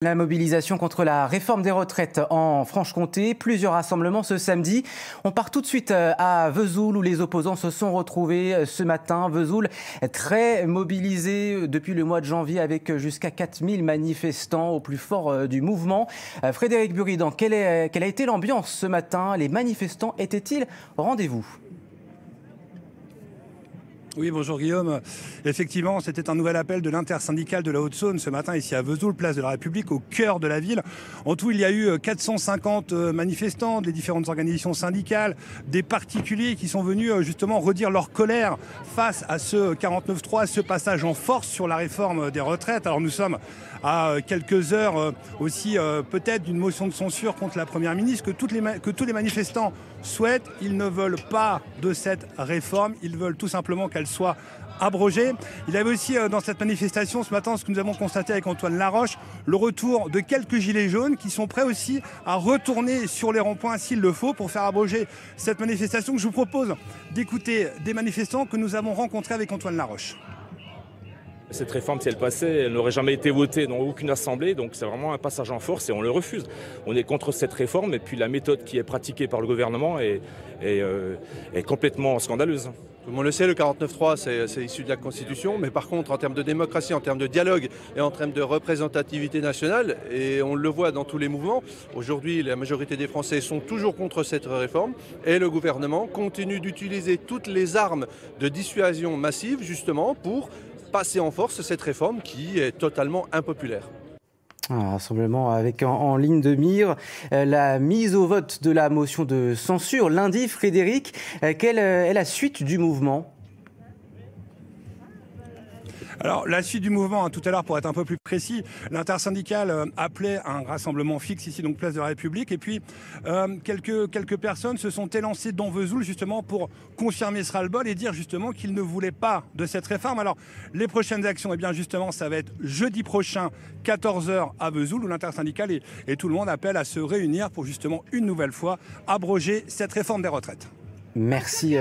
La mobilisation contre la réforme des retraites en Franche-Comté, plusieurs rassemblements ce samedi. On part tout de suite à Vesoul où les opposants se sont retrouvés ce matin. Vesoul très mobilisé depuis le mois de janvier avec jusqu'à 4000 manifestants au plus fort du mouvement. Frédéric Buridan, quelle a été l'ambiance ce matin? Les manifestants étaient-ils au rendez-vous? Oui, bonjour Guillaume. Effectivement, c'était un nouvel appel de l'intersyndicale de la Haute-Saône ce matin ici à Vesoul, place de la République, au cœur de la ville. En tout, il y a eu 450 manifestants des différentes organisations syndicales, des particuliers qui sont venus justement redire leur colère face à ce 49.3, ce passage en force sur la réforme des retraites. Alors nous sommes à quelques heures aussi peut-être d'une motion de censure contre la Première ministre que tous les manifestants souhaitent. Ils ne veulent pas de cette réforme, ils veulent tout simplement qu'elle soit abrogée. Il y avait aussi dans cette manifestation ce matin, ce que nous avons constaté avec Antoine Laroche, le retour de quelques gilets jaunes qui sont prêts aussi à retourner sur les ronds-points s'il le faut pour faire abroger cette manifestation. Je vous propose d'écouter des manifestants que nous avons rencontrés avec Antoine Laroche. Cette réforme, si elle passait, elle n'aurait jamais été votée dans aucune assemblée, donc c'est vraiment un passage en force et on le refuse. On est contre cette réforme et puis la méthode qui est pratiquée par le gouvernement est complètement scandaleuse. Tout le monde le sait, le 49.3 c'est issu de la Constitution, mais par contre en termes de démocratie, en termes de dialogue et en termes de représentativité nationale, et on le voit dans tous les mouvements, aujourd'hui la majorité des Français sont toujours contre cette réforme et le gouvernement continue d'utiliser toutes les armes de dissuasion massive justement pour passer en force cette réforme qui est totalement impopulaire. Un rassemblement avec en ligne de mire la mise au vote de la motion de censure lundi. Frédéric, quelle est la suite du mouvement ? Alors, la suite du mouvement, tout à l'heure, pour être un peu plus précis, l'intersyndicale appelait un rassemblement fixe ici, donc place de la République. Et puis, quelques personnes se sont élancées dans Vesoul, justement, pour confirmer ce ras-le-bol et dire, justement, qu'ils ne voulaient pas de cette réforme. Alors, les prochaines actions, eh bien, justement, ça va être jeudi prochain, 14h à Vesoul, où l'intersyndicale et tout le monde appelle à se réunir pour, justement, une nouvelle fois, abroger cette réforme des retraites. Merci.